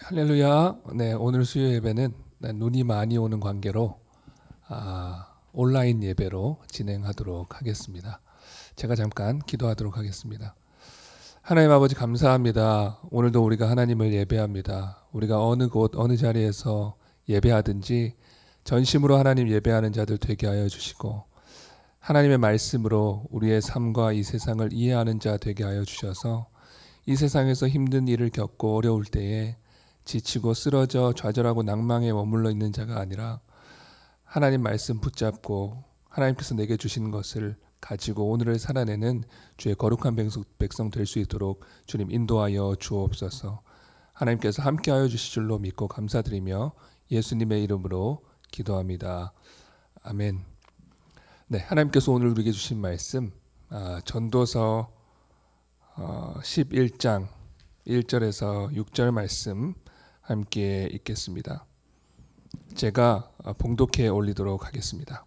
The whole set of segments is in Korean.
할렐루야. 네, 오늘 수요 예배는 눈이 많이 오는 관계로 온라인 예배로 진행하도록 하겠습니다. 제가 잠깐 기도하도록 하겠습니다. 하나님 아버지 감사합니다. 오늘도 우리가 하나님을 예배합니다. 우리가 어느 곳 어느 자리에서 예배하든지 전심으로 하나님 예배하는 자들 되게 하여 주시고 하나님의 말씀으로 우리의 삶과 이 세상을 이해하는 자 되게 하여 주셔서 이 세상에서 힘든 일을 겪고 어려울 때에 지치고 쓰러져 좌절하고 낭망에 머물러 있는 자가 아니라 하나님 말씀 붙잡고 하나님께서 내게 주신 것을 가지고 오늘을 살아내는 주의 거룩한 백성 될 수 있도록 주님 인도하여 주옵소서. 하나님께서 함께하여 주실 줄로 믿고 감사드리며 예수님의 이름으로 기도합니다. 아멘. 네, 하나님께서 오늘 우리에게 주신 말씀 전도서 11장 1절에서 6절 말씀 함께 읽겠습니다. 제가 봉독해 올리도록 하겠습니다.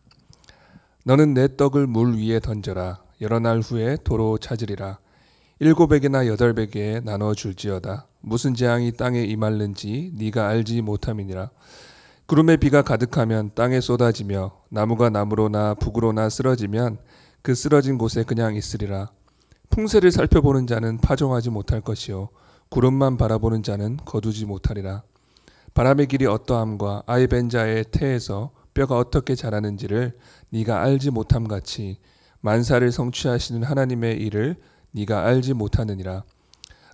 너는 내 떡을 물 위에 던져라. 여러 날 후에 도로 찾으리라. 7배개나 8배개 나눠 줄지어다. 무슨 재앙이 땅에 임할는지 네가 알지 못함이니라. 구름에 비가 가득하면 땅에 쏟아지며 나무가 나무로나 북으로나 쓰러지면 그 쓰러진 곳에 그냥 있으리라. 풍세를 살펴보는 자는 파종하지 못할 것이요 구름만 바라보는 자는 거두지 못하리라. 바람의 길이 어떠함과 아이 벤 자의 태에서 뼈가 어떻게 자라는지를 네가 알지 못함 같이 만사를 성취하시는 하나님의 일을 네가 알지 못하느니라.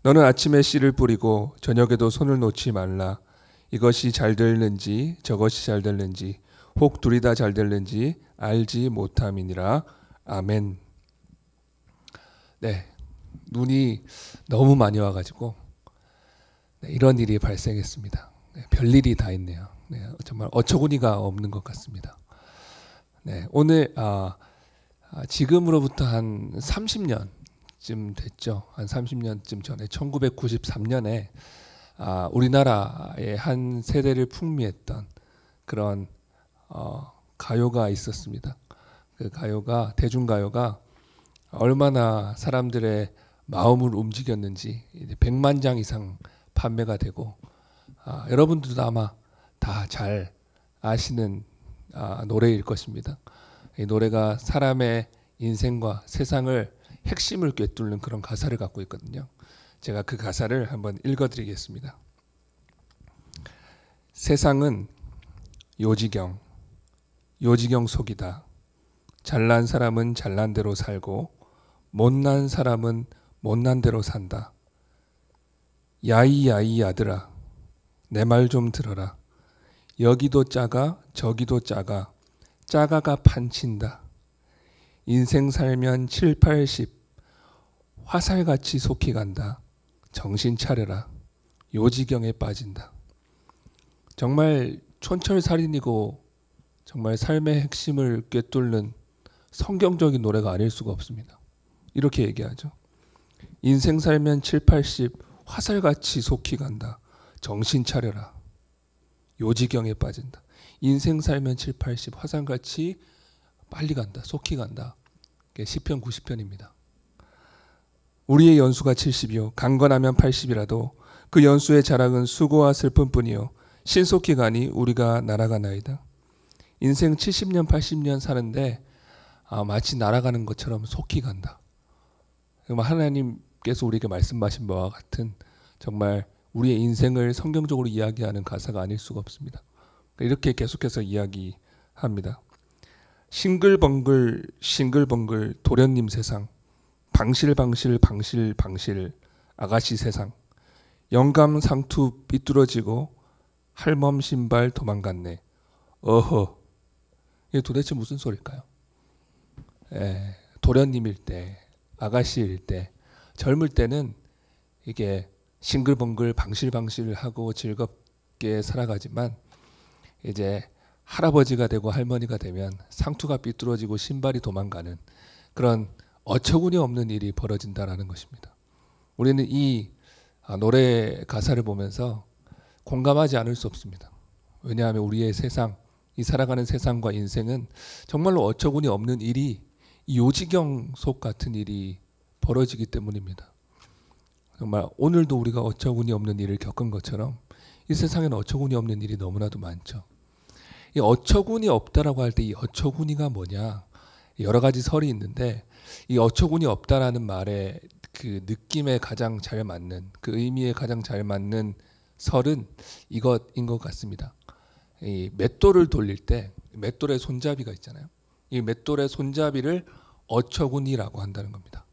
너는 아침에 씨를 뿌리고 저녁에도 손을 놓지 말라. 이것이 잘 될는지 저것이 잘 될는지 혹 둘이 다 잘 될는지 알지 못함이니라. 아멘. 네, 눈이 너무 많이 와가지고 이런 일이 발생했습니다. 별일이 다 있네요. 정말 어처구니가 없는 것 같습니다. 오늘 지금으로부터 한 30년쯤 됐죠. 한 30년쯤 전에 1993년에 우리나라의 한 세대를 풍미했던 그런 가요가 있었습니다. 그 가요가 대중가요가 얼마나 사람들의 마음을 움직였는지 100만 장 이상 판매가 되고 여러분들도 아마 다 잘 아시는 노래일 것입니다. 이 노래가 사람의 인생과 세상을 핵심을 꿰뚫는 그런 가사를 갖고 있거든요. 제가 그 가사를 한번 읽어드리겠습니다. 세상은 요지경 속이다. 잘난 사람은 잘난 대로 살고 못난 사람은 못난 대로 산다. 야이 아들아, 내 말 좀 들어라. 여기도 작아 저기도 작아 작아가 판친다. 인생 살면 7, 80 화살같이 속히 간다. 정신 차려라. 요지경에 빠진다. 정말 촌철살인이고 정말 삶의 핵심을 꿰뚫는 성경적인 노래가 아닐 수가 없습니다. 이렇게 얘기하죠. 인생 살면 7, 80 화살같이 속히 간다. 정신 차려라. 요지경에 빠진다. 인생 살면 7, 80 화살같이 빨리 간다. 속히 간다. 시편 90편입니다. 우리의 연수가 70이요 강건하면 80이라도 그 연수의 자랑은 수고와 슬픔뿐이요 신속히 가니 우리가 날아가나이다. 인생 70년 80년 사는데 마치 날아가는 것처럼 속히 간다. 하나님께서 우리에게 말씀하신 바와 같은 정말 우리의 인생을 성경적으로 이야기하는 가사가 아닐 수가 없습니다. 이렇게 계속해서 이야기합니다. 싱글벙글 도련님 세상, 방실 아가씨 세상, 영감 상투 삐뚤어지고 할멈 신발 도망갔네. 어허, 이게 도대체 무슨 소리일까요? 도련님일 때, 아가씨일 때, 젊을 때는 이게 싱글벙글 방실하고 즐겁게 살아가지만 이제 할아버지가 되고 할머니가 되면 상투가 삐뚤어지고 신발이 도망가는 그런 어처구니 없는 일이 벌어진다라는 것입니다. 우리는 이 노래 가사를 보면서 공감하지 않을 수 없습니다. 왜냐하면 우리의 세상, 이 살아가는 세상과 인생은 정말로 어처구니 없는 일이 이 요지경 속 같은 일이 벌어지기 때문입니다. 정말 오늘도 우리가 어처구니 없는 일을 겪은 것처럼 이 세상에는 어처구니 없는 일이 너무나도 많죠. 이 어처구니 없다라고 할 때 이 어처구니가 뭐냐, 여러 가지 설이 있는데 이 어처구니 없다라는 말에 그 느낌에 가장 잘 맞는, 그 의미에 가장 잘 맞는 설은 이것인 것 같습니다. 이 맷돌을 돌릴 때 맷돌의 손잡이가 있잖아요. 이 맷돌의 손잡이를 어처구니라고 한다는 겁니다.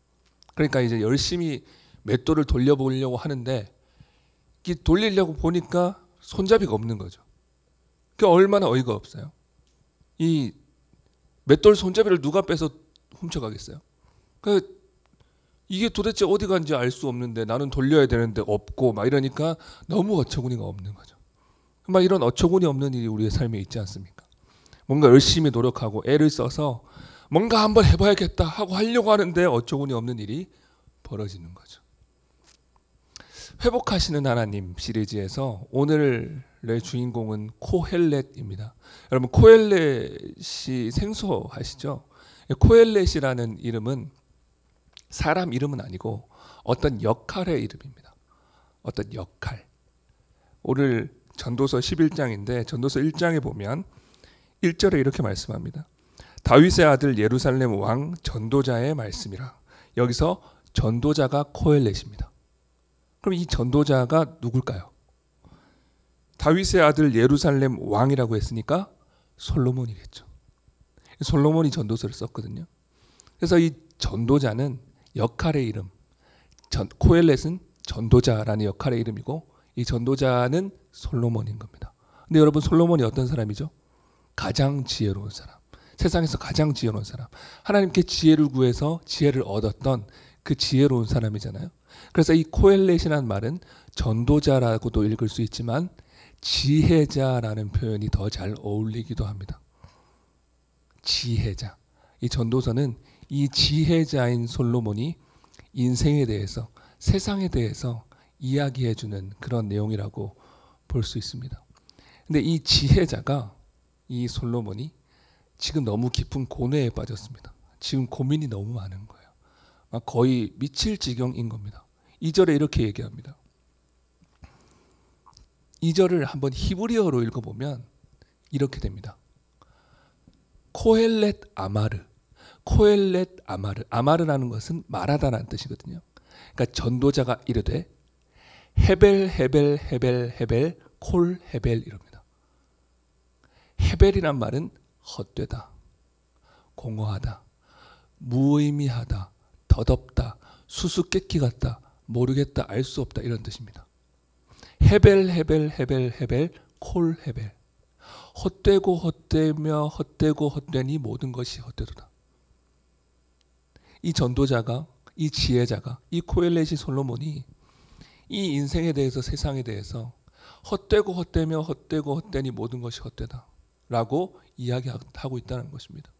그러니까 이제 열심히 맷돌을 돌려보려고 하는데 이 돌리려고 보니까 손잡이가 없는 거죠. 그 얼마나 어이가 없어요. 이 맷돌 손잡이를 누가 빼서 훔쳐가겠어요? 그 이게 도대체 어디 간지 알 수 없는데 나는 돌려야 되는데 없고 막 이러니까 너무 어처구니가 없는 거죠. 막 이런 어처구니 없는 일이 우리의 삶에 있지 않습니까? 뭔가 열심히 노력하고 애를 써서 뭔가 한번 해봐야겠다 하고 하려고 하는데 어처구니 없는 일이 벌어지는 거죠. 회복하시는 하나님 시리즈에서 오늘의 주인공은 코헬렛입니다. 여러분 코헬렛이 생소하시죠? 코헬렛이라는 이름은 사람 이름은 아니고 어떤 역할의 이름입니다. 어떤 역할. 오늘 전도서 11장인데 전도서 1장에 보면 1절에 이렇게 말씀합니다. 다윗의 아들 예루살렘 왕 전도자의 말씀이라. 여기서 전도자가 코헬렛입니다. 그럼 이 전도자가 누굴까요? 다윗의 아들 예루살렘 왕이라고 했으니까 솔로몬이겠죠. 솔로몬이 전도서를 썼거든요. 그래서 이 전도자는 역할의 이름, 코헬렛은 전도자라는 역할의 이름이고 이 전도자는 솔로몬인 겁니다. 근데 여러분 솔로몬이 어떤 사람이죠? 가장 지혜로운 사람, 세상에서 가장 지혜로운 사람, 하나님께 지혜를 구해서 지혜를 얻었던 그 지혜로운 사람이잖아요. 그래서 이 코헬렛이라는 말은 전도자라고도 읽을 수 있지만 지혜자라는 표현이 더 잘 어울리기도 합니다. 지혜자. 이 전도서는 이 지혜자인 솔로몬이 인생에 대해서, 세상에 대해서 이야기해주는 그런 내용이라고 볼 수 있습니다. 근데 이 지혜자가, 이 솔로몬이 지금 너무 깊은 고뇌에 빠졌습니다. 지금 고민이 너무 많은 거예요. 거의 미칠 지경인 겁니다. 2절에 이렇게 얘기합니다. 2절을 한번 히브리어로 읽어보면 이렇게 됩니다. 코헬렛 아마르. 코헬렛 아마르. 아마르라는 것은 말하다라는 뜻이거든요. 그러니까 전도자가 이르되 헤벨 헤벨 헤벨 헤벨 콜 헤벨 이럽니다. 헤벨이란 말은 헛되다, 공허하다, 무의미하다, 덧없다, 수수께끼 같다, 모르겠다, 알 수 없다 이런 뜻입니다. 헤벨 헤벨 헤벨 헤벨 콜 헤벨. 헛되고 헛되며 헛되고 헛되니 모든 것이 헛되도다. 이 전도자가, 이 지혜자가, 이 코헬렛이 솔로몬이 이 인생에 대해서, 세상에 대해서 헛되고 헛되며 헛되고 헛되니 모든 것이 헛되다 라고 이야기하고 있다는 것입니다.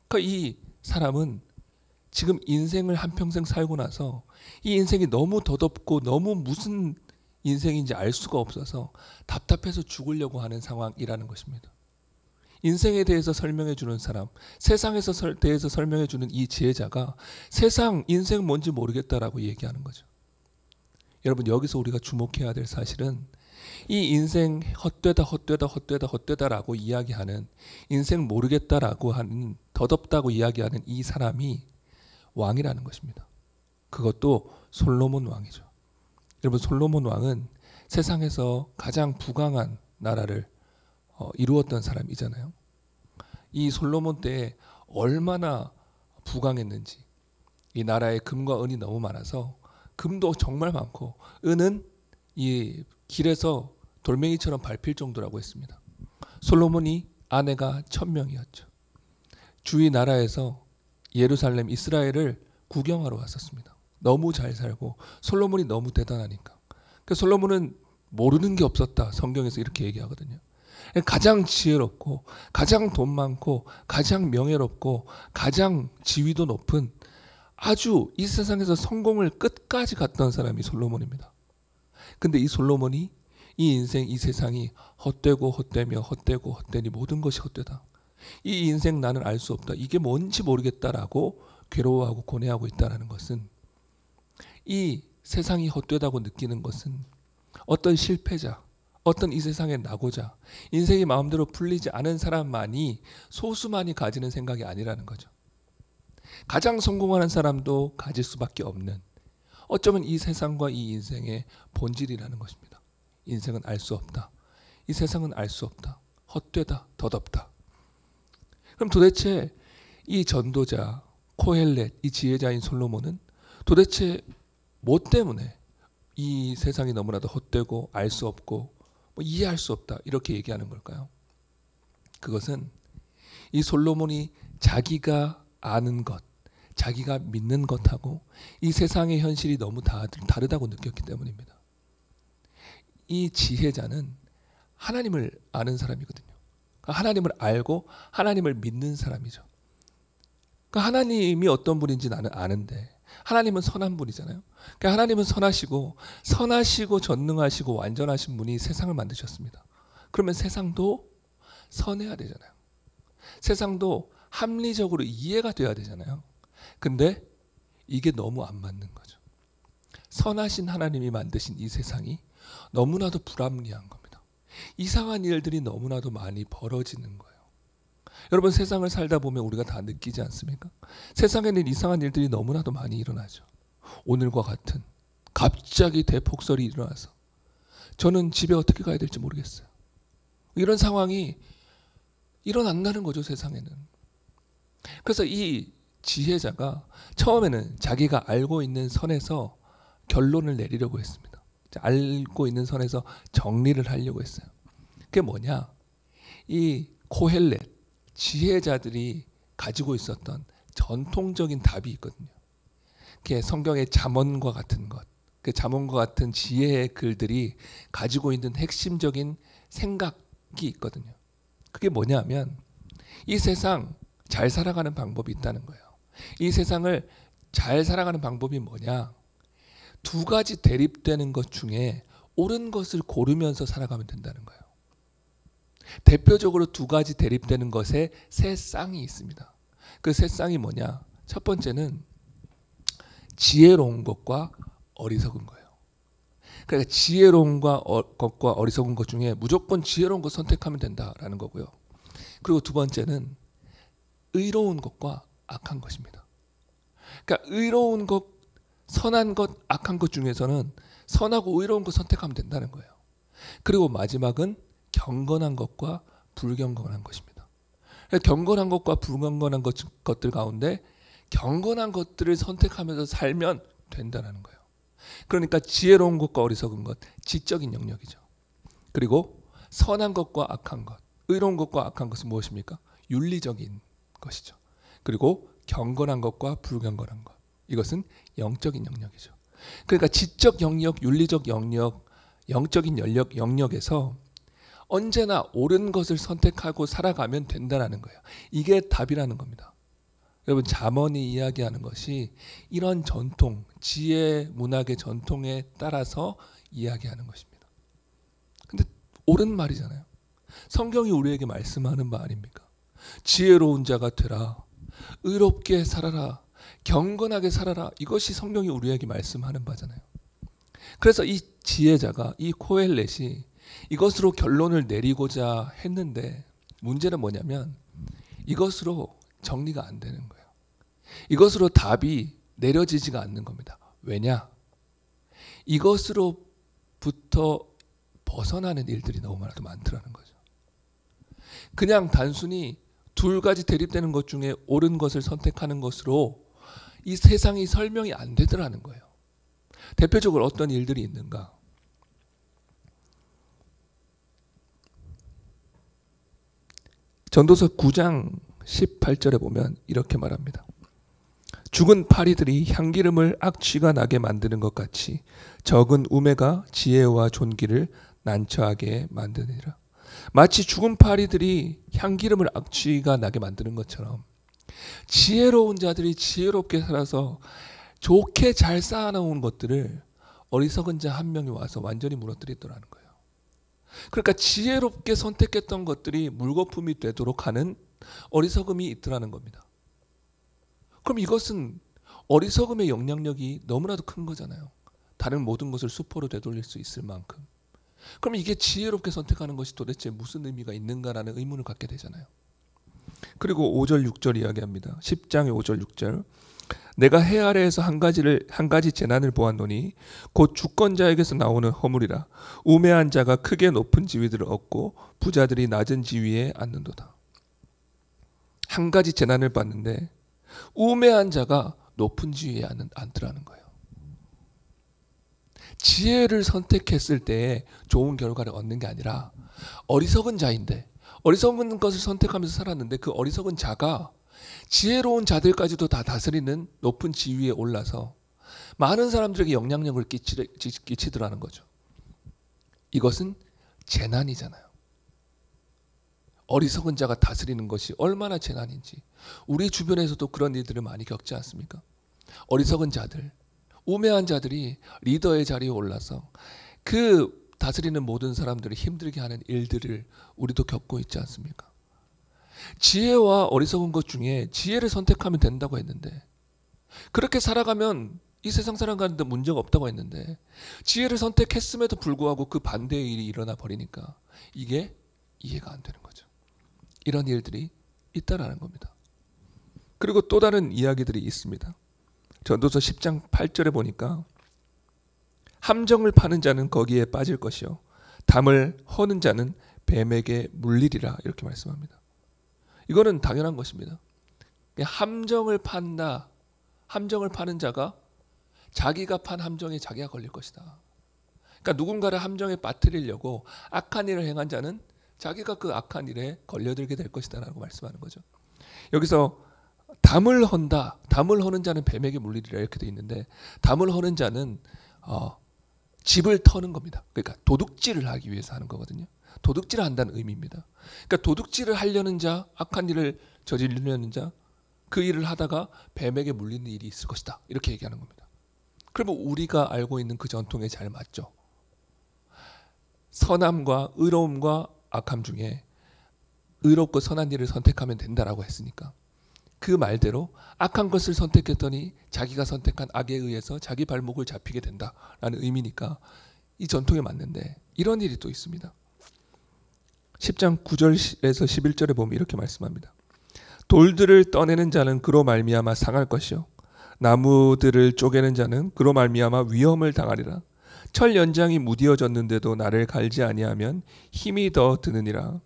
그러니까 이 사람은 지금 인생을 한평생 살고 나서 이 인생이 너무 덧없고 너무 무슨 인생인지 알 수가 없어서 답답해서 죽으려고 하는 상황이라는 것입니다. 인생에 대해서 설명해 주는 사람, 세상에서 대해서 설명해 주는 이 지혜자가 세상, 인생 뭔지 모르겠다라고 얘기하는 거죠. 여러분 여기서 우리가 주목해야 될 사실은 이 인생 헛되다 헛되다 헛되다 헛되다라고 이야기하는, 인생 모르겠다라고 하는, 덧없다고 이야기하는 이 사람이 왕이라는 것입니다. 그것도 솔로몬 왕이죠. 여러분 솔로몬 왕은 세상에서 가장 부강한 나라를 이루었던 사람이잖아요. 이 솔로몬 때에 얼마나 부강했는지, 이 나라에 금과 은이 너무 많아서 금도 정말 많고 은은 이 길에서 돌멩이처럼 밟힐 정도라고 했습니다. 솔로몬이 아내가 1000명이었죠. 주위 나라에서 예루살렘, 이스라엘을 구경하러 왔었습니다. 너무 잘 살고 솔로몬이 너무 대단하니까. 그래서 솔로몬은 모르는 게 없었다. 성경에서 이렇게 얘기하거든요. 가장 지혜롭고 가장 돈 많고 가장 명예롭고 가장 지위도 높은, 아주 이 세상에서 성공을 끝까지 갔던 사람이 솔로몬입니다. 근데 이 솔로몬이 이 인생, 이 세상이 헛되고 헛되며 헛되고 헛되니 모든 것이 헛되다, 이 인생 나는 알 수 없다, 이게 뭔지 모르겠다라고 괴로워하고 고뇌하고 있다는 것은 이 세상이 헛되다고 느끼는 것은 어떤 실패자, 어떤 이 세상에 나고자 인생이 마음대로 풀리지 않은 사람만이, 소수만이 가지는 생각이 아니라는 거죠. 가장 성공하는 사람도 가질 수밖에 없는, 어쩌면 이 세상과 이 인생의 본질이라는 것입니다. 인생은 알 수 없다. 이 세상은 알 수 없다. 헛되다. 덧없다. 그럼 도대체 이 전도자 코헬렛, 이 지혜자인 솔로몬은 도대체 뭐 때문에 이 세상이 너무나도 헛되고 알 수 없고 이해할 수 없다 이렇게 얘기하는 걸까요? 그것은 이 솔로몬이 자기가 아는 것, 자기가 믿는 것하고 이 세상의 현실이 너무 다르다고 느꼈기 때문입니다. 이 지혜자는 하나님을 아는 사람이거든요. 하나님을 알고 하나님을 믿는 사람이죠. 하나님이 어떤 분인지 나는 아는데, 하나님은 선한 분이잖아요. 하나님은 선하시고 전능하시고 완전하신 분이 세상을 만드셨습니다. 그러면 세상도 선해야 되잖아요. 세상도 합리적으로 이해가 돼야 되잖아요. 근데 이게 너무 안 맞는 거죠. 선하신 하나님이 만드신 이 세상이 너무나도 불합리한 겁니다. 이상한 일들이 너무나도 많이 벌어지는 거예요. 여러분, 세상을 살다 보면 우리가 다 느끼지 않습니까? 세상에는 이상한 일들이 너무나도 많이 일어나죠. 오늘과 같은 갑자기 대폭설이 일어나서 저는 집에 어떻게 가야 될지 모르겠어요. 이런 상황이 일어난다는 거죠, 세상에는. 그래서 이 지혜자가 처음에는 자기가 알고 있는 선에서 결론을 내리려고 했습니다. 알고 있는 선에서 정리를 하려고 했어요. 그게 뭐냐? 이 코헬렛, 지혜자들이 가지고 있었던 전통적인 답이 있거든요. 그게 성경의 잠언과 같은 것, 그 잠언과 같은 지혜의 글들이 가지고 있는 핵심적인 생각이 있거든요. 그게 뭐냐면 이 세상 잘 살아가는 방법이 있다는 거예요. 이 세상을 잘 살아가는 방법이 뭐냐? 두 가지 대립되는 것 중에 옳은 것을 고르면서 살아가면 된다는 거예요. 대표적으로 두 가지 대립되는 것에 세 쌍이 있습니다. 그 세 쌍이 뭐냐? 첫 번째는 지혜로운 것과 어리석은 거예요. 그러니까 지혜로운 것과 어리석은 것 중에 무조건 지혜로운 것 선택하면 된다라는 거고요. 그리고 두 번째는 의로운 것과 악한 것입니다. 그러니까 의로운 것, 선한 것, 악한 것 중에서는 선하고 의로운 것 선택하면 된다는 거예요. 그리고 마지막은 경건한 것과 불경건한 것입니다. 경건한 것과 불경건한 것들 가운데 경건한 것들을 선택하면서 살면 된다는 거예요. 그러니까 지혜로운 것과 어리석은 것, 지적인 영역이죠. 그리고 선한 것과 악한 것, 의로운 것과 악한 것은 무엇입니까? 윤리적인 것이죠. 그리고 경건한 것과 불경건한 것, 이것은 영적인 영역이죠. 그러니까 지적 영역, 윤리적 영역, 영적인 영역에서 언제나 옳은 것을 선택하고 살아가면 된다는 거예요. 이게 답이라는 겁니다. 여러분, 잠언이 이야기하는 것이 이런 전통, 지혜 문학의 전통에 따라서 이야기하는 것입니다. 근데 옳은 말이잖아요. 성경이 우리에게 말씀하는 바 아닙니까? 지혜로운 자가 되라, 의롭게 살아라, 경건하게 살아라. 이것이 성경이 우리에게 말씀하는 바잖아요. 그래서 이 지혜자가, 이 코헬렛이 이것으로 결론을 내리고자 했는데, 문제는 뭐냐면 이것으로 정리가 안 되는 거예요. 이것으로 답이 내려지지가 않는 겁니다. 왜냐? 이것으로부터 벗어나는 일들이 너무나도 많더라는 거죠. 그냥 단순히 두 가지 대립되는 것 중에 옳은 것을 선택하는 것으로 이 세상이 설명이 안 되더라는 거예요. 대표적으로 어떤 일들이 있는가? 전도서 9장 18절에 보면 이렇게 말합니다. 죽은 파리들이 향기름을 악취가 나게 만드는 것 같이 적은 우매가 지혜와 존귀를 난처하게 만드니라. 마치 죽은 파리들이 향기름을 악취가 나게 만드는 것처럼 지혜로운 자들이 지혜롭게 살아서 좋게 잘 쌓아놓은 것들을 어리석은 자 한 명이 와서 완전히 무너뜨리더라는 거예요. 그러니까 지혜롭게 선택했던 것들이 물거품이 되도록 하는 어리석음이 있더라는 겁니다. 그럼 이것은 어리석음의 영향력이 너무나도 큰 거잖아요. 다른 모든 것을 수포로 되돌릴 수 있을 만큼. 그럼 이게 지혜롭게 선택하는 것이 도대체 무슨 의미가 있는가라는 의문을 갖게 되잖아요. 그리고 5절 6절 이야기합니다. 10장의 5절 6절. 내가 해 아래에서 한 가지 재난을 보았노니 곧 주권자에게서 나오는 허물이라. 우매한 자가 크게 높은 지위들을 얻고 부자들이 낮은 지위에 앉는도다. 한 가지 재난을 봤는데 우매한 자가 높은 지위에 앉더라는 거예요. 지혜를 선택했을 때 좋은 결과를 얻는 게 아니라 어리석은 자인데 어리석은 것을 선택하면서 살았는데 그 어리석은 자가 지혜로운 자들까지도 다 다스리는 높은 지위에 올라서 많은 사람들에게 영향력을 끼치더라는 거죠. 이것은 재난이잖아요. 어리석은 자가 다스리는 것이 얼마나 재난인지 우리 주변에서도 그런 일들을 많이 겪지 않습니까? 어리석은 자들, 우매한 자들이 리더의 자리에 올라서 그 다스리는 모든 사람들을 힘들게 하는 일들을 우리도 겪고 있지 않습니까? 지혜와 어리석은 것 중에 지혜를 선택하면 된다고 했는데 그렇게 살아가면 이 세상 살아가는데 문제가 없다고 했는데 지혜를 선택했음에도 불구하고 그 반대의 일이 일어나 버리니까 이게 이해가 안 되는 거죠. 이런 일들이 있다라는 겁니다. 그리고 또 다른 이야기들이 있습니다. 전도서 10장 8절에 보니까 함정을 파는 자는 거기에 빠질 것이요 담을 허는 자는 뱀에게 물리리라 이렇게 말씀합니다. 이거는 당연한 것입니다. 함정을 판다. 함정을 파는 자가 자기가 판 함정에 자기가 걸릴 것이다. 그러니까 누군가를 함정에 빠뜨리려고 악한 일을 행한 자는 자기가 그 악한 일에 걸려들게 될 것이다 라고 말씀하는 거죠. 여기서 담을 헌다. 담을 허는 자는 뱀에게 물리리라 이렇게 돼 있는데 담을 허는 자는 집을 터는 겁니다. 그러니까 도둑질을 하기 위해서 하는 거거든요. 도둑질을 한다는 의미입니다. 그러니까 도둑질을 하려는 자, 악한 일을 저지르려는 자, 그 일을 하다가 뱀에게 물리는 일이 있을 것이다. 이렇게 얘기하는 겁니다. 그러면 우리가 알고 있는 그 전통에 잘 맞죠. 선함과 의로움과 악함 중에 의롭고 선한 일을 선택하면 된다라고 했으니까 그 말대로 악한 것을 선택했더니 자기가 선택한 악에 의해서 자기 발목을 잡히게 된다라는 의미니까 이 전통에 맞는데 이런 일이 또 있습니다. 10장 9절에서 11절에 보면 이렇게 말씀합니다. 돌들을 떠내는 자는 그로 말미암아 상할 것이요 나무들을 쪼개는 자는 그로 말미암아 위험을 당하리라. 철 연장이 무디어졌는데도 나를 갈지 아니하면 힘이 더 드느니라.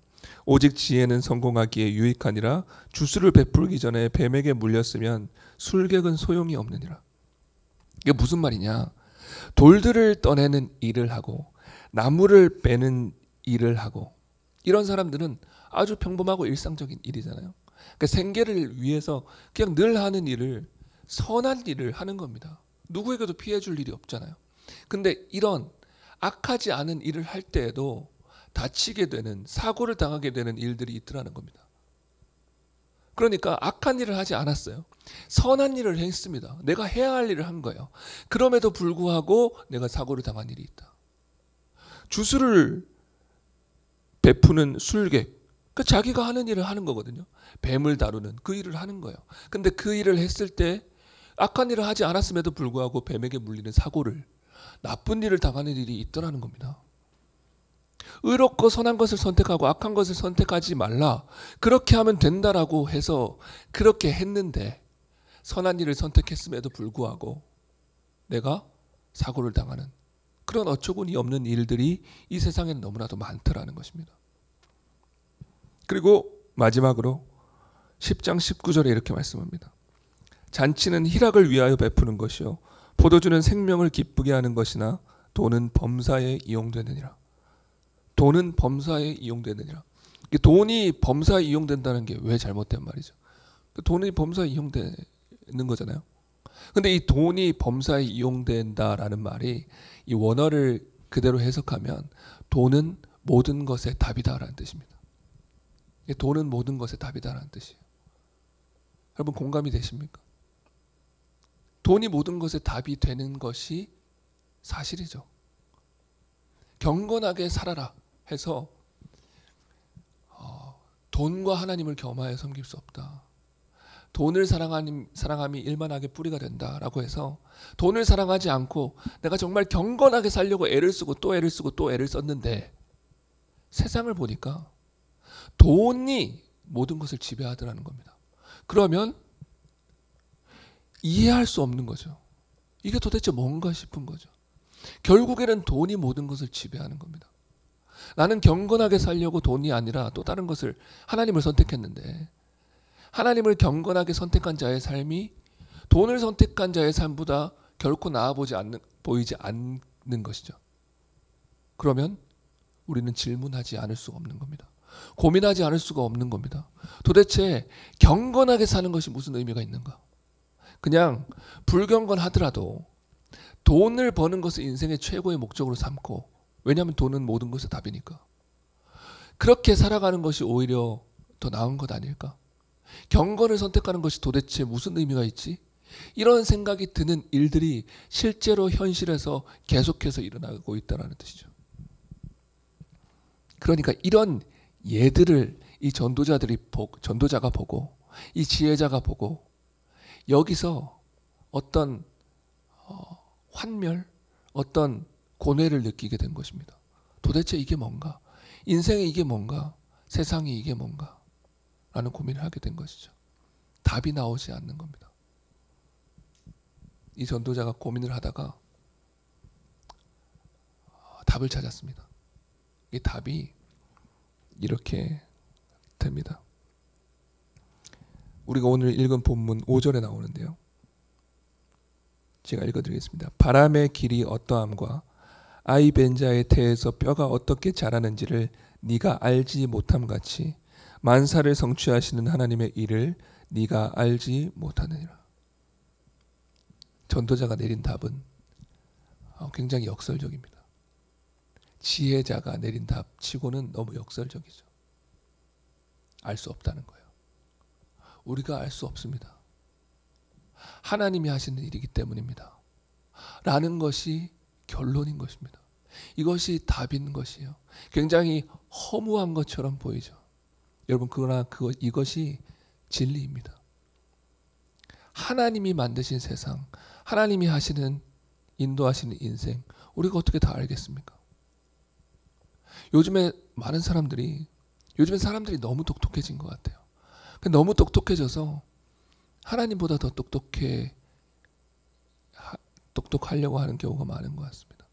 오직 지혜는 성공하기에 유익하니라. 주술을 베풀기 전에 뱀에게 물렸으면 술객은 소용이 없느니라. 이게 무슨 말이냐? 돌들을 떠내는 일을 하고 나무를 빼는 일을 하고 이런 사람들은 아주 평범하고 일상적인 일이잖아요. 그러니까 생계를 위해서 그냥 늘 하는 일을 선한 일을 하는 겁니다. 누구에게도 피해 줄 일이 없잖아요. 근데 이런 악하지 않은 일을 할 때에도 다치게 되는 사고를 당하게 되는 일들이 있더라는 겁니다. 그러니까 악한 일을 하지 않았어요. 선한 일을 했습니다. 내가 해야 할 일을 한 거예요. 그럼에도 불구하고 내가 사고를 당한 일이 있다. 주술을 베푸는 술객, 그러니까 자기가 하는 일을 하는 거거든요. 뱀을 다루는 그 일을 하는 거예요. 근데 그 일을 했을 때 악한 일을 하지 않았음에도 불구하고 뱀에게 물리는 사고를 나쁜 일을 당하는 일이 있더라는 겁니다. 의롭고 선한 것을 선택하고 악한 것을 선택하지 말라. 그렇게 하면 된다라고 해서 그렇게 했는데 선한 일을 선택했음에도 불구하고 내가 사고를 당하는 그런 어처구니 없는 일들이 이 세상에는 너무나도 많더라는 것입니다. 그리고 마지막으로 10장 19절에 이렇게 말씀합니다. 잔치는 희락을 위하여 베푸는 것이요 포도주는 생명을 기쁘게 하는 것이나 돈은 범사에 이용되느니라. 돈은 범사에 이용되느니라. 돈이 범사에 이용된다는 게 왜 잘못된 말이죠? 돈이 범사에 이용되는 거잖아요. 근데 이 돈이 범사에 이용된다라는 말이 이 원어를 그대로 해석하면 돈은 모든 것의 답이다라는 뜻입니다. 돈은 모든 것의 답이다라는 뜻이에요. 여러분 공감이 되십니까? 돈이 모든 것의 답이 되는 것이 사실이죠. 경건하게 살아라 해서 돈과 하나님을 겸하여 섬길 수 없다. 돈을 사랑함이 일만하게 뿌리가 된다라고 해서 돈을 사랑하지 않고 내가 정말 경건하게 살려고 애를 쓰고 또 애를 쓰고 또 애를 썼는데 세상을 보니까 돈이 모든 것을 지배하더라는 겁니다. 그러면 이해할 수 없는 거죠. 이게 도대체 뭔가 싶은 거죠. 결국에는 돈이 모든 것을 지배하는 겁니다. 나는 경건하게 살려고 돈이 아니라 또 다른 것을 하나님을 선택했는데 하나님을 경건하게 선택한 자의 삶이 돈을 선택한 자의 삶보다 결코 보이지 않는 것이죠. 그러면 우리는 질문하지 않을 수가 없는 겁니다. 고민하지 않을 수가 없는 겁니다. 도대체 경건하게 사는 것이 무슨 의미가 있는가? 그냥 불경건하더라도 돈을 버는 것을 인생의 최고의 목적으로 삼고, 왜냐하면 돈은 모든 것의 답이니까, 그렇게 살아가는 것이 오히려 더 나은 것 아닐까? 경건을 선택하는 것이 도대체 무슨 의미가 있지? 이런 생각이 드는 일들이 실제로 현실에서 계속해서 일어나고 있다는 뜻이죠. 그러니까 이런 예들을 이 전도자가 보고, 이 지혜자가 보고, 여기서 어떤 환멸, 어떤 고뇌를 느끼게 된 것입니다. 도대체 이게 뭔가? 인생이 이게 뭔가? 세상이 이게 뭔가? 라는 고민을 하게 된 것이죠. 답이 나오지 않는 겁니다. 이 전도자가 고민을 하다가 답을 찾았습니다. 이 답이 이렇게 됩니다. 우리가 오늘 읽은 본문 5절에 나오는데요. 제가 읽어드리겠습니다. 바람의 길이 어떠함과 아이 벤 자의 태에서 뼈가 어떻게 자라는지를 네가 알지 못함 같이 만사를 성취하시는 하나님의 일을 네가 알지 못하느니라. 전도자가 내린 답은 굉장히 역설적입니다. 지혜자가 내린 답치고는 너무 역설적이죠. 알 수 없다는 거예요. 우리가 알 수 없습니다. 하나님이 하시는 일이기 때문입니다. 라는 것이 결론인 것입니다. 이것이 답인 것이에요. 굉장히 허무한 것처럼 보이죠. 여러분, 그러나 이것이 진리입니다. 하나님이 만드신 세상, 하나님이 하시는, 인도하시는 인생, 우리가 어떻게 다 알겠습니까? 요즘에 사람들이 너무 똑똑해진 것 같아요. 너무 똑똑해져서 하나님보다 더 똑똑하려고 하는 경우가 많은 것 같습니다.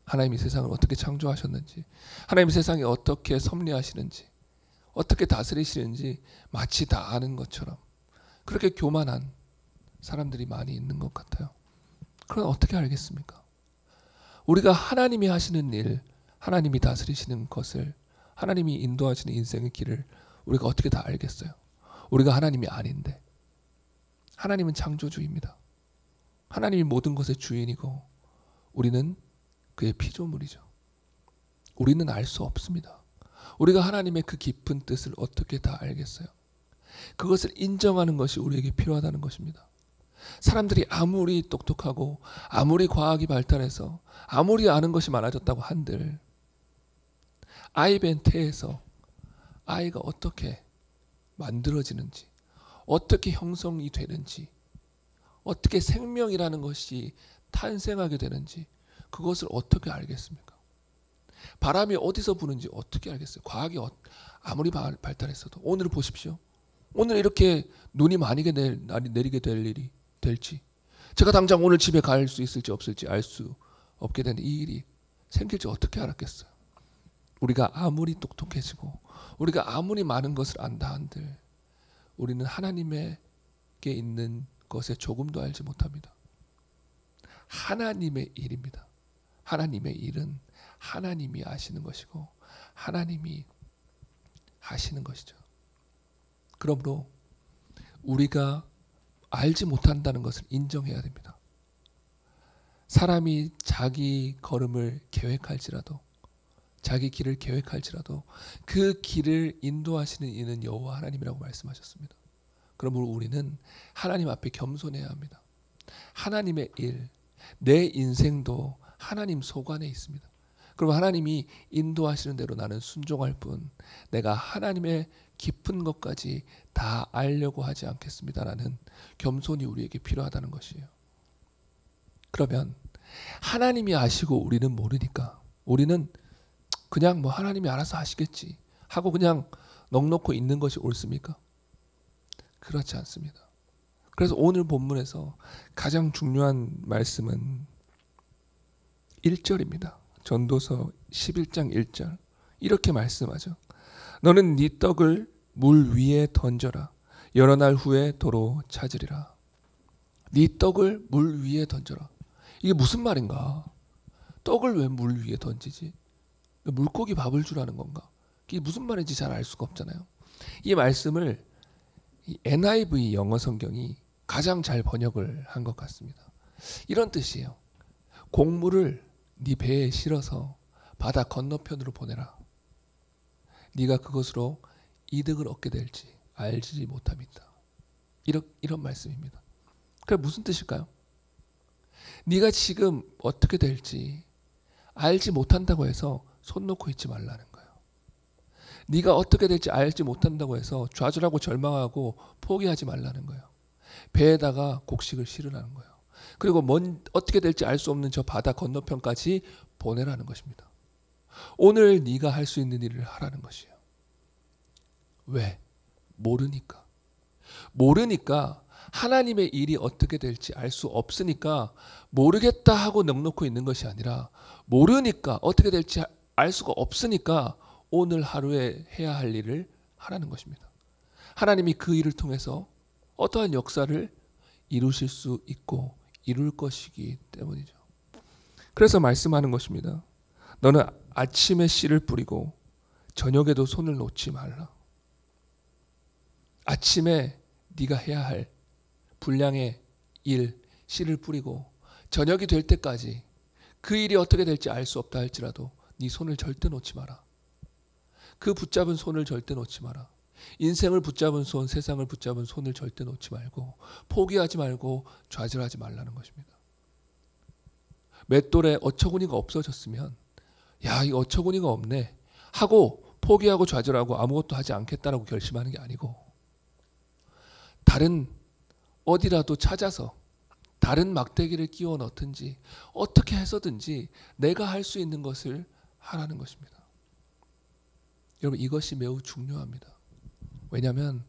하나님이 세상을 어떻게 창조하셨는지, 하나님이 세상에 어떻게 섭리하시는지, 어떻게 다스리시는지 마치 다 아는 것처럼 그렇게 교만한 사람들이 많이 있는 것 같아요. 그럼 어떻게 알겠습니까? 우리가 하나님이 하시는 일, 하나님이 다스리시는 것을, 하나님이 인도하시는 인생의 길을 우리가 어떻게 다 알겠어요? 우리가 하나님이 아닌데. 하나님은 창조주입니다. 하나님이 모든 것의 주인이고 우리는 그의 피조물이죠. 우리는 알 수 없습니다. 우리가 하나님의 그 깊은 뜻을 어떻게 다 알겠어요? 그것을 인정하는 것이 우리에게 필요하다는 것입니다. 사람들이 아무리 똑똑하고 아무리 과학이 발달해서 아무리 아는 것이 많아졌다고 한들 아이 벤 태에서 아이가 어떻게 만들어지는지, 어떻게 형성이 되는지, 어떻게 생명이라는 것이 탄생하게 되는지 그것을 어떻게 알겠습니까? 바람이 어디서 부는지 어떻게 알겠어요? 과학이 아무리 발달했어도 오늘 보십시오. 오늘 이렇게 눈이 많이 내리게 될 일이 될지, 제가 당장 오늘 집에 갈 수 있을지 없을지 알 수 없게 되는 이 일이 생길지 어떻게 알았겠어요? 우리가 아무리 똑똑해지고 우리가 아무리 많은 것을 안다 한들 우리는 하나님에게 있는 것에 조금도 알지 못합니다. 하나님의 일입니다. 하나님의 일은 하나님이 아시는 것이고 하나님이 하시는 것이죠. 그러므로 우리가 알지 못한다는 것을 인정해야 됩니다. 사람이 자기 걸음을 계획할지라도, 자기 길을 계획할지라도 그 길을 인도하시는 이는 여호와 하나님이라고 말씀하셨습니다. 그러므로 우리는 하나님 앞에 겸손해야 합니다. 하나님의 일, 내 인생도 하나님 소관에 있습니다. 그럼 하나님이 인도하시는 대로 나는 순종할 뿐, 내가 하나님의 깊은 것까지 다 알려고 하지 않겠습니다라는 겸손이 우리에게 필요하다는 것이에요. 그러면 하나님이 아시고 우리는 모르니까 우리는 그냥 뭐 하나님이 알아서 하시겠지 하고 그냥 넋놓고 있는 것이 옳습니까? 그렇지 않습니다. 그래서 오늘 본문에서 가장 중요한 말씀은 1절입니다. 전도서 11장 1절 이렇게 말씀하죠. 너는 네 떡을 물 위에 던져라. 여러 날 후에 도로 찾으리라. 네 떡을 물 위에 던져라. 이게 무슨 말인가? 떡을 왜 물 위에 던지지? 물고기 밥을 주라는 건가? 이게 무슨 말인지 잘 알 수가 없잖아요. 이 말씀을 이 NIV 영어 성경이 가장 잘 번역을 한 것 같습니다. 이런 뜻이에요. 곡물을 네 배에 실어서 바다 건너편으로 보내라. 네가 그것으로 이득을 얻게 될지 알지 못합니다. 이런 말씀입니다. 그게 무슨 뜻일까요? 네가 지금 어떻게 될지 알지 못한다고 해서 손 놓고 있지 말라는 거예요. 네가 어떻게 될지 알지 못한다고 해서 좌절하고 절망하고 포기하지 말라는 거예요. 배에다가 곡식을 실으라는 거예요. 그리고 어떻게 될지 알 수 없는 저 바다 건너편까지 보내라는 것입니다. 오늘 네가 할 수 있는 일을 하라는 것이에요. 왜? 모르니까. 모르니까 하나님의 일이 어떻게 될지 알 수 없으니까 모르겠다 하고 넋놓고 있는 것이 아니라 모르니까 어떻게 될지 알 수가 없으니까 오늘 하루에 해야 할 일을 하라는 것입니다. 하나님이 그 일을 통해서 어떠한 역사를 이루실 수 있고 이룰 것이기 때문이죠. 그래서 말씀하는 것입니다. 너는 아침에 씨를 뿌리고 저녁에도 손을 놓지 말라. 아침에 네가 해야 할 분량의 일, 씨를 뿌리고 저녁이 될 때까지 그 일이 어떻게 될지 알 수 없다 할지라도 네 손을 절대 놓지 마라. 그 붙잡은 손을 절대 놓지 마라. 인생을 붙잡은 손, 세상을 붙잡은 손을 절대 놓지 말고 포기하지 말고 좌절하지 말라는 것입니다. 맷돌에 어처구니가 없어졌으면 야, 이 어처구니가 없네 하고 포기하고 좌절하고 아무것도 하지 않겠다라고 결심하는 게 아니고 다른 어디라도 찾아서 다른 막대기를 끼워 넣든지 어떻게 해서든지 내가 할 수 있는 것을 하라는 것입니다. 여러분 이것이 매우 중요합니다. 왜냐하면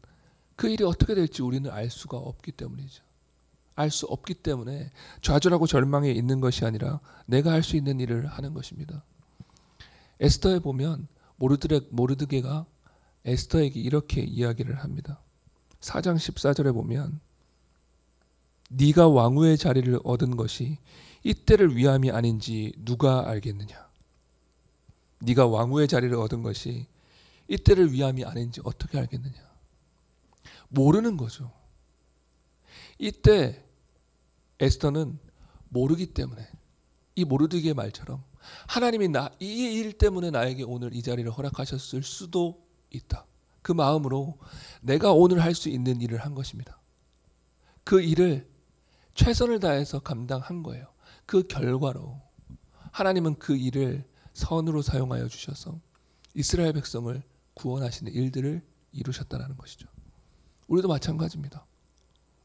그 일이 어떻게 될지 우리는 알 수가 없기 때문이죠. 알 수 없기 때문에 좌절하고 절망에 있는 것이 아니라 내가 할 수 있는 일을 하는 것입니다. 에스더에 보면 모르드게가 에스더에게 이렇게 이야기를 합니다. 4장 14절에 보면 네가 왕후의 자리를 얻은 것이 이때를 위함이 아닌지 누가 알겠느냐. 네가 왕후의 자리를 얻은 것이 이때를 위함이 아닌지 어떻게 알겠느냐. 모르는 거죠. 이때 에스더는 모르기 때문에 이 모르드게의 말처럼 하나님이 이 일 때문에 나에게 오늘 이 자리를 허락하셨을 수도 있다. 그 마음으로 내가 오늘 할 수 있는 일을 한 것입니다. 그 일을 최선을 다해서 감당한 거예요. 그 결과로 하나님은 그 일을 선으로 사용하여 주셔서 이스라엘 백성을 구원하시는 일들을 이루셨다는 것이죠. 우리도 마찬가지입니다.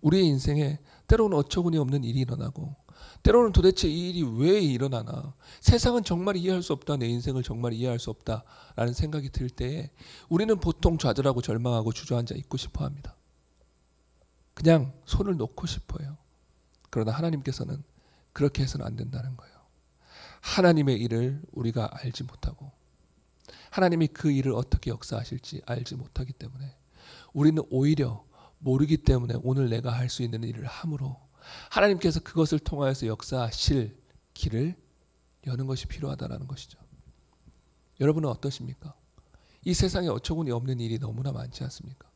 우리의 인생에 때로는 어처구니 없는 일이 일어나고 때로는 도대체 이 일이 왜 일어나나 세상은 정말 이해할 수 없다. 내 인생을 정말 이해할 수 없다라는 생각이 들 때에 우리는 보통 좌절하고 절망하고 주저앉아 있고 싶어 합니다. 그냥 손을 놓고 싶어요. 그러나 하나님께서는 그렇게 해서는 안 된다는 거예요. 하나님의 일을 우리가 알지 못하고 하나님이 그 일을 어떻게 역사하실지 알지 못하기 때문에 우리는 오히려 모르기 때문에 오늘 내가 할 수 있는 일을 함으로 하나님께서 그것을 통하여서 역사하실 길을 여는 것이 필요하다는 것이죠. 여러분은 어떠십니까? 이 세상에 어처구니 없는 일이 너무나 많지 않습니까?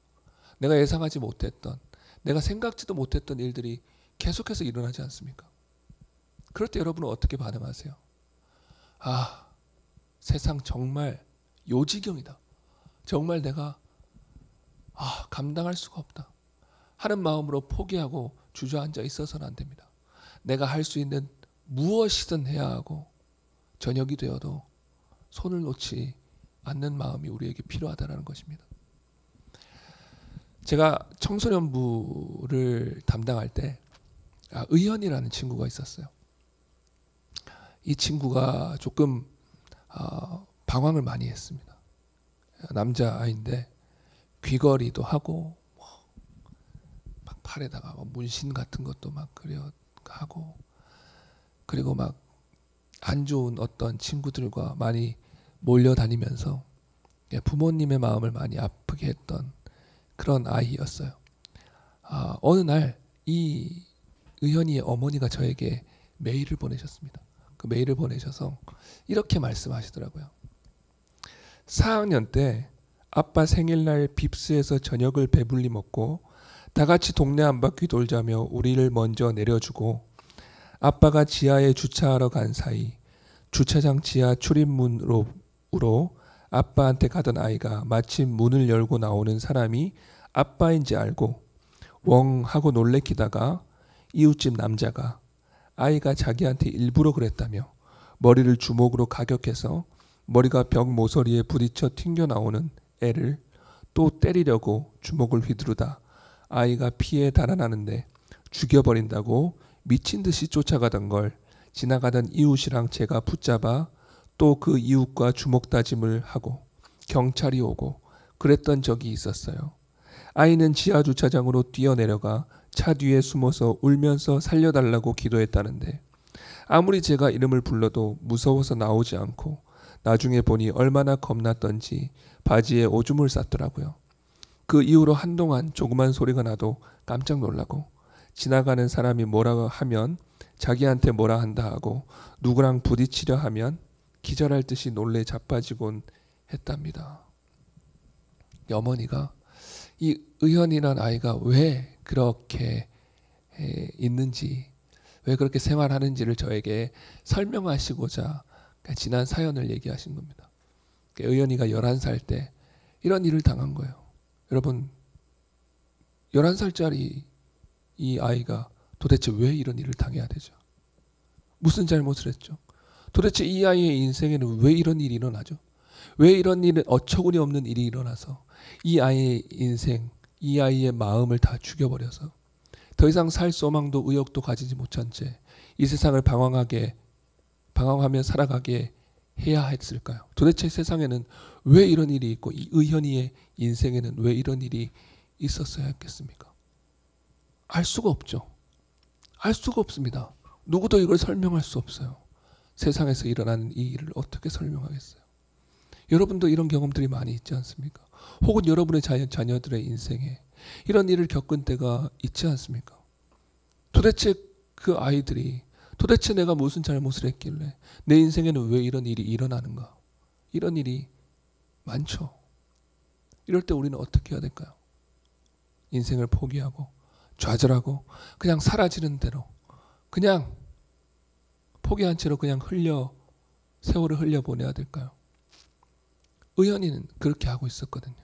내가 예상하지 못했던 내가 생각지도 못했던 일들이 계속해서 일어나지 않습니까? 그럴 때 여러분은 어떻게 반응하세요? 아, 세상 정말 요지경이다. 정말 내가 감당할 수가 없다 하는 마음으로 포기하고 주저앉아 있어서는 안 됩니다. 내가 할 수 있는 무엇이든 해야 하고 저녁이 되어도 손을 놓지 않는 마음이 우리에게 필요하다는 것입니다. 제가 청소년부를 담당할 때 의현이라는 친구가 있었어요. 이 친구가 조금 방황을 많이 했습니다. 남자아이인데 귀걸이도 하고 막 팔에다가 문신 같은 것도 막 그려 하고, 그리고 막 안 좋은 어떤 친구들과 많이 몰려다니면서 부모님의 마음을 많이 아프게 했던 그런 아이였어요. 어느 날 이 의현이의 어머니가 저에게 메일을 보내셨습니다. 그 메일을 보내셔서 이렇게 말씀하시더라고요. 4학년 때 아빠 생일날 빕스에서 저녁을 배불리 먹고 다 같이 동네 한 바퀴 돌자며 우리를 먼저 내려주고 아빠가 지하에 주차하러 간 사이 주차장 지하 출입문으로 아빠한테 가던 아이가 마침 문을 열고 나오는 사람이 아빠인지 알고 웡 하고 놀래키다가 이웃집 남자가 아이가 자기한테 일부러 그랬다며 머리를 주먹으로 가격해서 머리가 벽 모서리에 부딪혀 튕겨나오는 애를 또 때리려고 주먹을 휘두르다 아이가 피해 달아나는데 죽여버린다고 미친 듯이 쫓아가던 걸 지나가던 이웃이랑 제가 붙잡아 또 그 이웃과 주먹 다짐을 하고 경찰이 오고 그랬던 적이 있었어요. 아이는 지하 주차장으로 뛰어내려가 차 뒤에 숨어서 울면서 살려달라고 기도했다는데 아무리 제가 이름을 불러도 무서워서 나오지 않고 나중에 보니 얼마나 겁났던지 바지에 오줌을 쌌더라고요. 그 이후로 한동안 조그만 소리가 나도 깜짝 놀라고 지나가는 사람이 뭐라고 하면 자기한테 뭐라 한다 하고 누구랑 부딪히려 하면 기절할 듯이 놀래 자빠지곤 했답니다. 어머니가 이 의현이란 아이가 왜 그렇게 있는지, 왜 그렇게 생활하는지를 저에게 설명하시고자 지난 사연을 얘기하신 겁니다. 의현이가 11살 때 이런 일을 당한 거예요. 여러분, 11살짜리 이 아이가 도대체 왜 이런 일을 당해야 되죠? 무슨 잘못을 했죠? 도대체 이 아이의 인생에는 왜 이런 일이 일어나죠? 왜 이런 일은 어처구니 없는 일이 일어나서 이 아이의 인생, 이 아이의 마음을 다 죽여버려서 더 이상 살 소망도 의욕도 가지지 못한 채 이 세상을 방황하며 살아가게 해야 했을까요? 도대체 세상에는 왜 이런 일이 있고 이 의현이의 인생에는 왜 이런 일이 있었어야 했겠습니까? 알 수가 없죠. 알 수가 없습니다. 누구도 이걸 설명할 수 없어요. 세상에서 일어나는 이 일을 어떻게 설명하겠어요? 여러분도 이런 경험들이 많이 있지 않습니까? 혹은 여러분의 자녀들의 인생에 이런 일을 겪은 때가 있지 않습니까? 도대체 그 아이들이 도대체 내가 무슨 잘못을 했길래 내 인생에는 왜 이런 일이 일어나는가? 이런 일이 많죠. 이럴 때 우리는 어떻게 해야 될까요? 인생을 포기하고 좌절하고 그냥 사라지는 대로 그냥 포기한 채로 그냥 세월을 흘려보내야 될까요? 의현이는 그렇게 하고 있었거든요.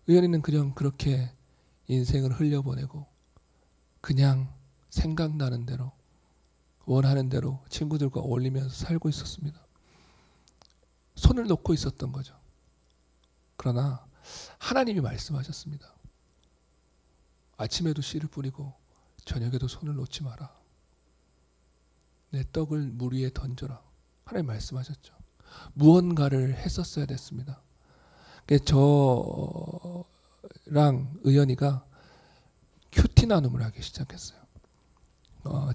의현이는 그냥 그렇게 인생을 흘려보내고 그냥 생각나는 대로 원하는 대로 친구들과 어울리면서 살고 있었습니다. 손을 놓고 있었던 거죠. 그러나 하나님이 말씀하셨습니다. 아침에도 씨를 뿌리고 저녁에도 손을 놓지 마라. 내 떡을 물 위에 던져라. 하나님 말씀하셨죠. 무언가를 했었어야 됐습니다. 저랑 의연이가 큐티 나눔을 하기 시작했어요.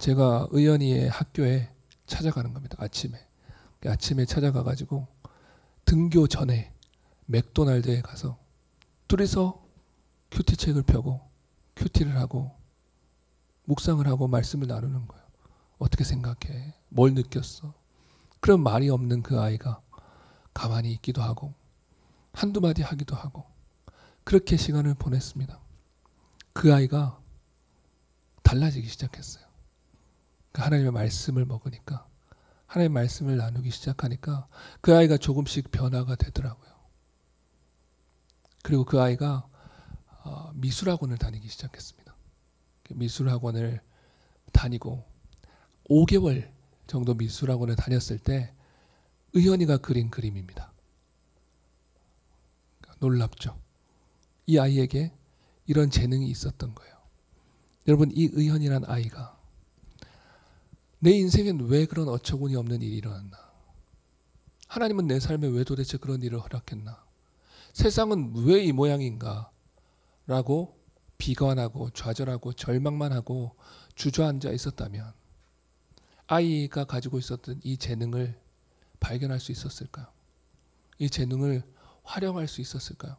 제가 의연이의 학교에 찾아가는 겁니다. 아침에 찾아가가지고 등교 전에 맥도날드에 가서 둘이서 큐티 책을 펴고 큐티를 하고 묵상을 하고 말씀을 나누는 거예요. 어떻게 생각해? 뭘 느꼈어? 그런 말이 없는 그 아이가 가만히 있기도 하고 한두 마디 하기도 하고 그렇게 시간을 보냈습니다. 그 아이가 달라지기 시작했어요. 하나님의 말씀을 먹으니까, 하나님의 말씀을 나누기 시작하니까 그 아이가 조금씩 변화가 되더라고요. 그리고 그 아이가 미술학원을 다니기 시작했습니다. 미술학원을 다니고 5개월 정도 미술학원을 다녔을 때 의연이가 그린 그림입니다. 놀랍죠. 이 아이에게 이런 재능이 있었던 거예요. 여러분, 이 의현이란 아이가 내 인생엔 왜 그런 어처구니 없는 일이 일어났나? 하나님은 내 삶에 왜 도대체 그런 일을 허락했나? 세상은 왜 이 모양인가? 라고 비관하고 좌절하고 절망만 하고 주저앉아 있었다면 아이가 가지고 있었던 이 재능을 발견할 수 있었을까요? 이 재능을 활용할 수 있었을까요?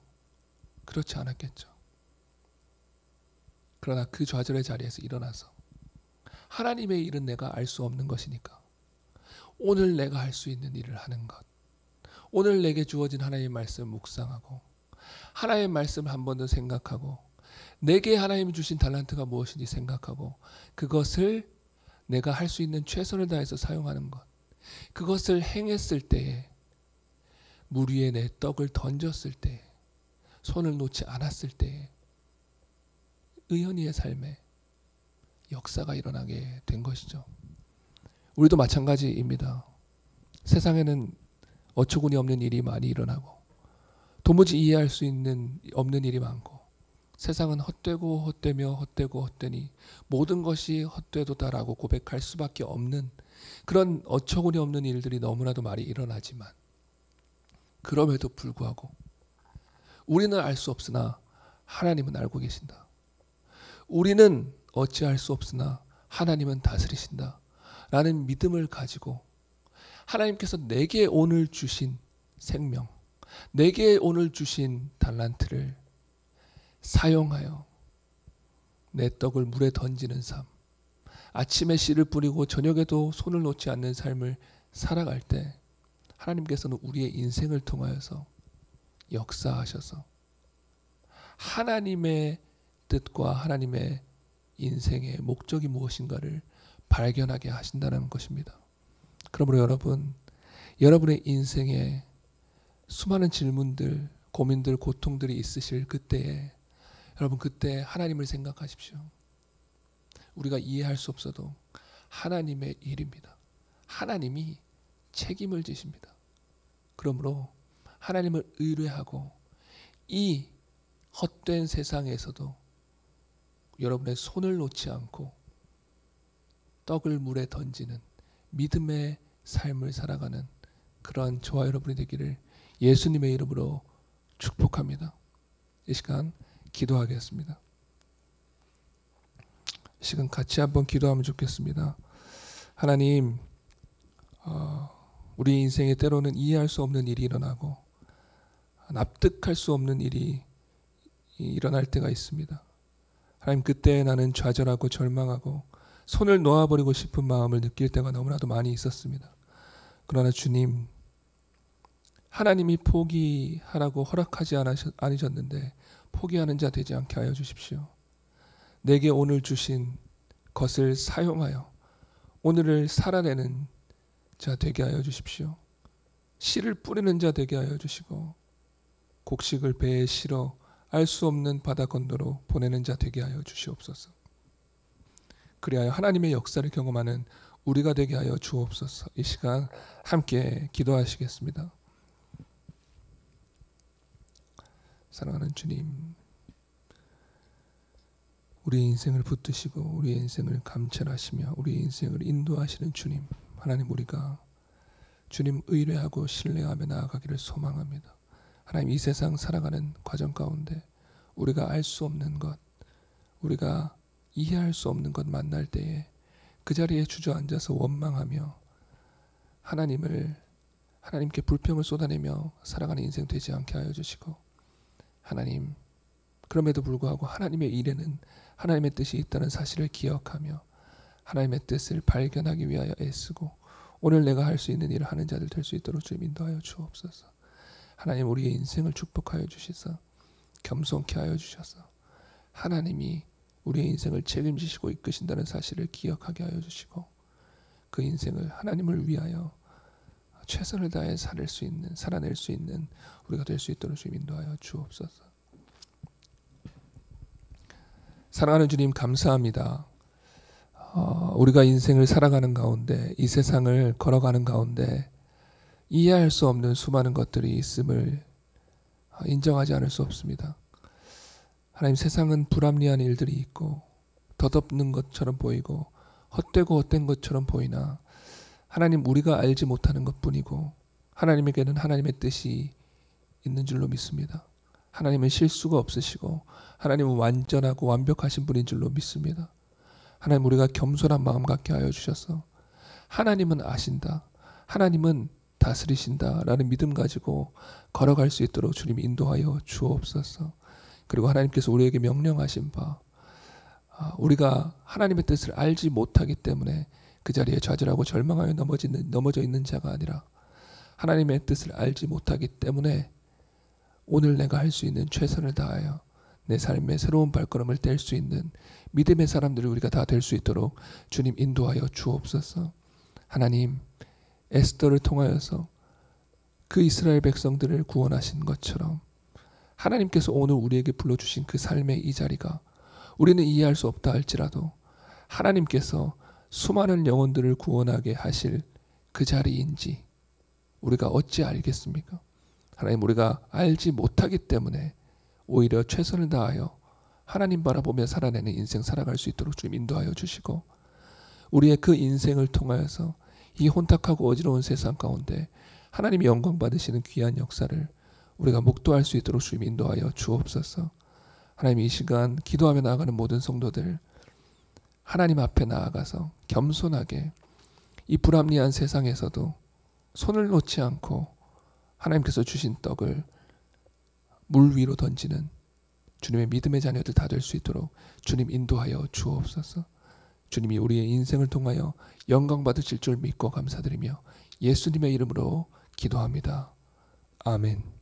그렇지 않았겠죠. 그러나 그 좌절의 자리에서 일어나서 하나님의 일은 내가 알 수 없는 것이니까 오늘 내가 할 수 있는 일을 하는 것, 오늘 내게 주어진 하나님의 말씀을 묵상하고 하나님의 말씀을 한 번 더 생각하고 내게 하나님이 주신 달란트가 무엇인지 생각하고 그것을 내가 할 수 있는 최선을 다해서 사용하는 것, 그것을 행했을 때에 물 위에 내 떡을 던졌을 때 손을 놓지 않았을 때에 의현이의 삶에 역사가 일어나게 된 것이죠. 우리도 마찬가지입니다. 세상에는 어처구니 없는 일이 많이 일어나고 도무지 이해할 수 없는 일이 많고 세상은 헛되고 헛되며 헛되고 헛되니 모든 것이 헛되도다라고 고백할 수밖에 없는 그런 어처구니 없는 일들이 너무나도 많이 일어나지만 그럼에도 불구하고 우리는 알 수 없으나 하나님은 알고 계신다. 우리는 어찌할 수 없으나 하나님은 다스리신다. 라는 믿음을 가지고 하나님께서 내게 오늘 주신 생명, 내게 오늘 주신 달란트를 사용하여 내 떡을 물에 던지는 삶, 아침에 씨를 뿌리고 저녁에도 손을 놓지 않는 삶을 살아갈 때 하나님께서는 우리의 인생을 통하여서 역사하셔서 하나님의 뜻과 하나님의 인생의 목적이 무엇인가를 발견하게 하신다는 것입니다. 그러므로 여러분의 인생에 수많은 질문들, 고민들, 고통들이 있으실 그때에 여러분 그때 하나님을 생각하십시오. 우리가 이해할 수 없어도 하나님의 일입니다. 하나님이 책임을 지십니다. 그러므로 하나님을 의뢰하고 이 헛된 세상에서도 여러분의 손을 놓지 않고 떡을 물에 던지는 믿음의 삶을 살아가는 그러한 저와 여러분이 되기를 예수님의 이름으로 축복합니다. 이 시간 기도하겠습니다. 이 시간 같이 한번 기도하면 좋겠습니다. 하나님, 우리 인생에 때로는 이해할 수 없는 일이 일어나고 납득할 수 없는 일이 일어날 때가 있습니다. 하나님, 그때 나는 좌절하고 절망하고 손을 놓아버리고 싶은 마음을 느낄 때가 너무나도 많이 있었습니다. 그러나 주님, 하나님이 포기하라고 허락하지 않으셨는데 포기하는 자 되지 않게 하여 주십시오. 내게 오늘 주신 것을 사용하여 오늘을 살아내는 자 되게 하여 주십시오. 씨를 뿌리는 자 되게 하여 주시고 곡식을 배에 실어 알 수 없는 바다 건너로 보내는 자 되게 하여 주시옵소서. 그리하여 하나님의 역사를 경험하는 우리가 되게 하여 주옵소서. 이 시간 함께 기도하시겠습니다. 사랑하는 주님, 우리 인생을 붙드시고 우리 인생을 감찰하시며 우리 인생을 인도하시는 주님, 하나님, 우리가 주님 의뢰하고 신뢰하며 나아가기를 소망합니다. 하나님, 이 세상 살아가는 과정 가운데 우리가 알 수 없는 것, 우리가 이해할 수 없는 것 만날 때에 그 자리에 주저앉아서 원망하며 하나님께 불평을 쏟아내며 살아가는 인생 되지 않게 하여 주시고, 하나님, 그럼에도 불구하고 하나님의 일에는 하나님의 뜻이 있다는 사실을 기억하며 하나님의 뜻을 발견하기 위하여 애쓰고 오늘 내가 할 수 있는 일을 하는 자들 될 수 있도록 주님 인도하여 주옵소서. 하나님, 우리의 인생을 축복하여 주시사 겸손케 하여 주셔서 하나님이 우리의 인생을 책임지시고 이끄신다는 사실을 기억하게 하여 주시고 그 인생을 하나님을 위하여 최선을 다해 살아낼 수 있는 우리가 될 수 있도록 주님 인도하여 주옵소서. 사랑하는 주님, 감사합니다. 우리가 인생을 살아가는 가운데, 이 세상을 걸어가는 가운데 이해할 수 없는 수많은 것들이 있음을 인정하지 않을 수 없습니다. 하나님, 세상은 불합리한 일들이 있고 덧없는 것처럼 보이고 헛되고 헛된 것처럼 보이나 하나님, 우리가 알지 못하는 것뿐이고 하나님에게는 하나님의 뜻이 있는 줄로 믿습니다. 하나님은 실수가 없으시고 하나님은 완전하고 완벽하신 분인 줄로 믿습니다. 하나님, 우리가 겸손한 마음 갖게 하여 주셔서 하나님은 아신다, 하나님은 다스리신다 라는 믿음 가지고 걸어갈 수 있도록 주님 인도하여 주옵소서. 그리고 하나님께서 우리에게 명령하신 바, 우리가 하나님의 뜻을 알지 못하기 때문에 그 자리에 좌절하고 절망하여 넘어져 있는 자가 아니라 하나님의 뜻을 알지 못하기 때문에 오늘 내가 할 수 있는 최선을 다하여 내 삶의 새로운 발걸음을 뗄 수 있는 믿음의 사람들이 우리가 다 될 수 있도록 주님 인도하여 주옵소서. 하나님, 에스더를 통하여서 그 이스라엘 백성들을 구원하신 것처럼 하나님께서 오늘 우리에게 불러주신 그 삶의 이 자리가 우리는 이해할 수 없다 할지라도 하나님께서 수많은 영혼들을 구원하게 하실 그 자리인지 우리가 어찌 알겠습니까? 하나님, 우리가 알지 못하기 때문에 오히려 최선을 다하여 하나님 바라보며 살아내는 인생 살아갈 수 있도록 주님 인도하여 주시고, 우리의 그 인생을 통하여서 이 혼탁하고 어지러운 세상 가운데 하나님이 영광 받으시는 귀한 역사를 우리가 목도할 수 있도록 주님 인도하여 주옵소서. 하나님, 이 시간 기도하며 나아가는 모든 성도들 하나님 앞에 나아가서 겸손하게 이 불합리한 세상에서도 손을 놓지 않고 하나님께서 주신 떡을 물 위로 던지는 주님의 믿음의 자녀들 다 될 수 있도록 주님 인도하여 주옵소서. 주님이 우리의 인생을 통하여 영광 받으실 줄 믿고 감사드리며 예수님의 이름으로 기도합니다. 아멘.